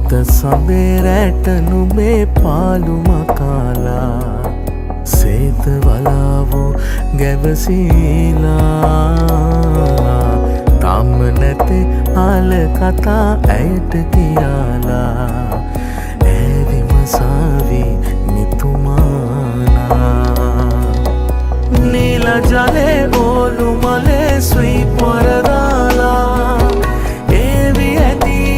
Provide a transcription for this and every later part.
හිත සබේරැට නුඹේ පාලු මකාලා සේත වලාවෝ ගැවසීලා තාම නැති ආල කතා ඇයට කියාලා ඇවිම සාවි මිතුමානා නීල ජලේ ඕලු මලේ සුයි පොරදාලා ඒවි ඇතිය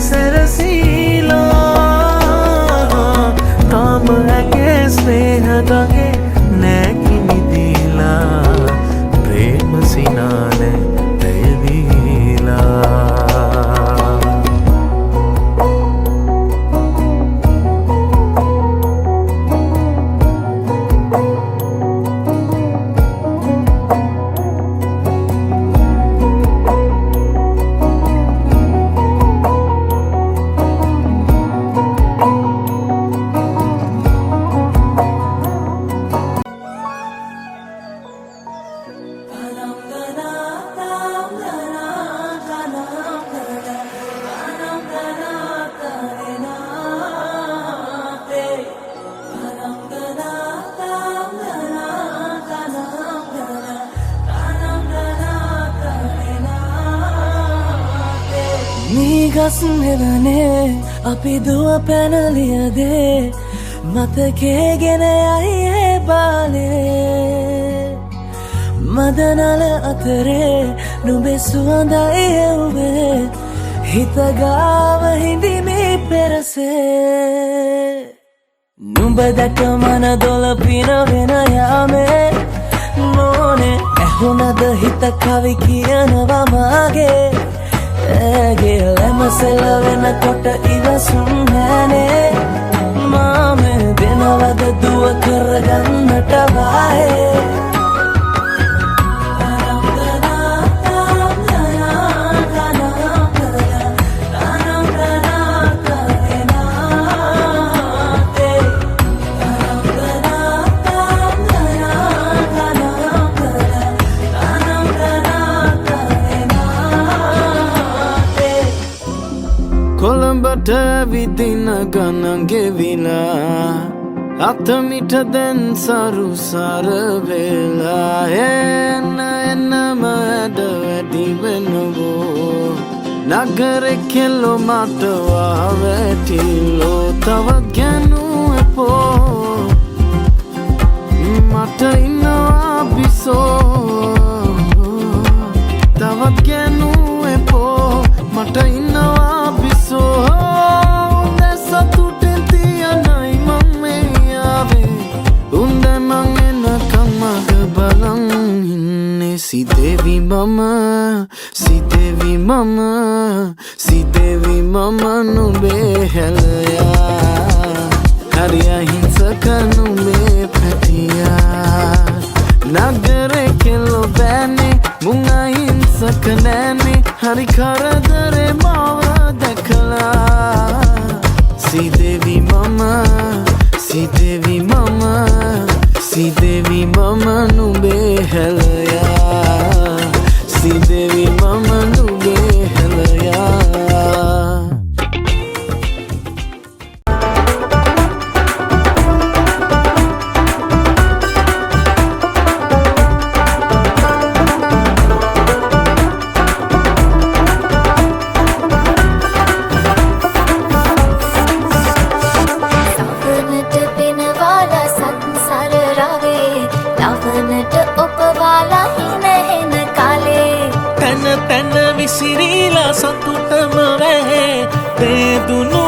සැරසීලා තාම ඇගේ ස්නේහදගේ නැකිමිදීලා ප්‍රේම සිනාන පැයවීලා ගස් නෙවනේ අපි දුව පැනලියදේ මතකේ ගෙන යයි ඒ බාලේ මදනල අතරේ නුඹේ සුවඳයි එව්වේ හිත ගාව හිඳිමි පෙරසේ නුඹ දැක මන දොළ පිනවෙන යාමේ නෝනේ ඇහුණද හිත කවි කියනවා මාගේ ඇගේ ලැමසෙල වෙනකොට ඉවසුම් නෑනේ මාමේ දෙනවද දුව කරගන්නට වායේ කොළඹට විදින ගණන් ගෙවිලා අතමිට දැන් සරු සර වෙලා එන්න එන්නම ඇද වැඩි වෙනවෝ නගරෙ කෙල්ලෝ මට වැටිලෝ තවත් ගැනූ එපෝ මට ඉන්නවා බිසෝ තවත් ගැනූ එපෝ මට ඉන්නවා සතුටෙන් තියනයි මං මේ ආවේ උන්ද මං එනකම් මග බලන් ඉන්නේ සිතේවි මම නුඹේ හැලයා හරි අහිංසක නුඹේ පැටියා නගරේ කෙල්ලෝ බෑනේ මුං අහිංසක නෑනේ හරි කරදරේ මාව දැකලා Sidevi mama nube helaya Sidevi mama nube helaya විසිරීලා සතුටම වැහේ දේදුණු